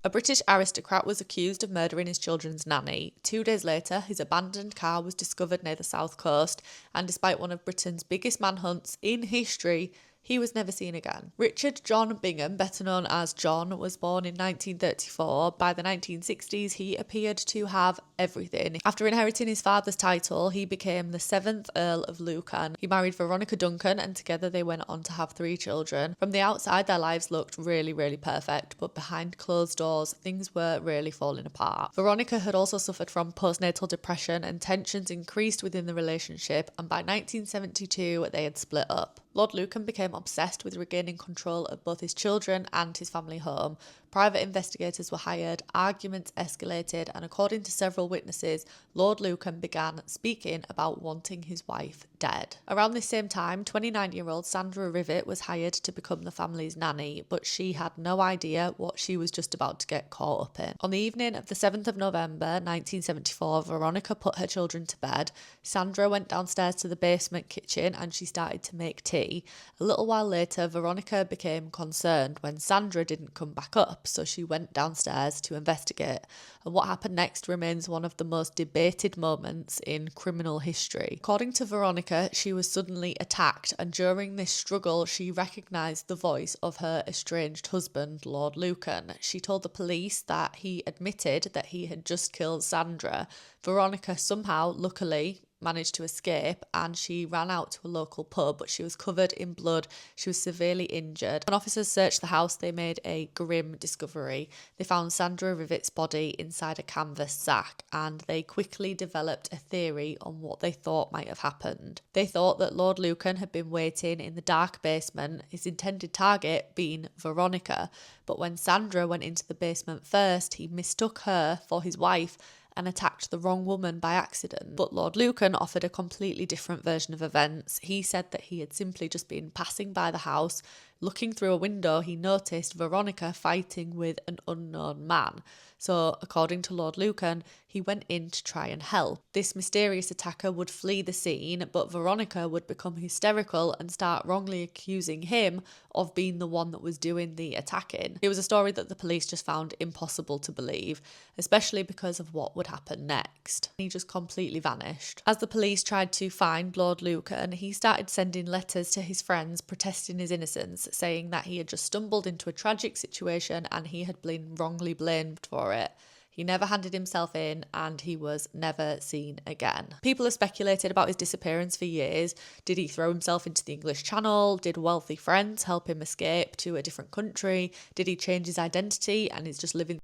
A British aristocrat was accused of murdering his children's nanny. 2 days later, his abandoned car was discovered near the south coast, and despite one of Britain's biggest manhunts in history, he was never seen again. Richard John Bingham, better known as John, was born in 1934. By the 1960s, he appeared to have everything. After inheriting his father's title, he became the 7th Earl of Lucan. He married Veronica Duncan, and together they went on to have 3 children. From the outside, their lives looked really, really perfect, but behind closed doors, things were really falling apart. Veronica had also suffered from postnatal depression, and tensions increased within the relationship, and by 1972, they had split up. Lord Lucan became obsessed with regaining control of both his children and his family home. Private investigators were hired, arguments escalated, and according to several witnesses, Lord Lucan began speaking about wanting his wife dead. Around this same time, 29-year-old Sandra Rivet was hired to become the family's nanny, but she had no idea what she was just about to get caught up in. On the evening of the 7th of November 1974, Veronica put her children to bed. Sandra went downstairs to the basement kitchen and she started to make tea. A little while later, Veronica became concerned when Sandra didn't come back up, so she went downstairs to investigate. And what happened next remains one of the most debated moments in criminal history. According to Veronica, she was suddenly attacked, and during this struggle, she recognised the voice of her estranged husband, Lord Lucan. She told the police that he admitted that he had just killed Sandra. Veronica somehow, luckily, managed to escape, and she ran out to a local pub, but she was covered in blood. She was severely injured. When officers searched the house, they made a grim discovery. They found Sandra Rivet's body inside a canvas sack, and they quickly developed a theory on what they thought might have happened. They thought that Lord Lucan had been waiting in the dark basement, his intended target being Veronica, but when Sandra went into the basement first, he mistook her for his wife and attacked the wrong woman by accident. But Lord Lucan offered a completely different version of events. He said that he had simply just been passing by the house. Looking through a window, he noticed Veronica fighting with an unknown man. So, according to Lord Lucan, he went in to try and help. This mysterious attacker would flee the scene, but Veronica would become hysterical and start wrongly accusing him of being the one that was doing the attacking. It was a story that the police just found impossible to believe, especially because of what would happen next. He just completely vanished. As the police tried to find Lord Lucan, he started sending letters to his friends protesting his innocence, saying that he had just stumbled into a tragic situation and he had been wrongly blamed for it. He never handed himself in and he was never seen again. People have speculated about his disappearance for years. Did he throw himself into the English Channel? Did wealthy friends help him escape to a different country? Did he change his identity and is just living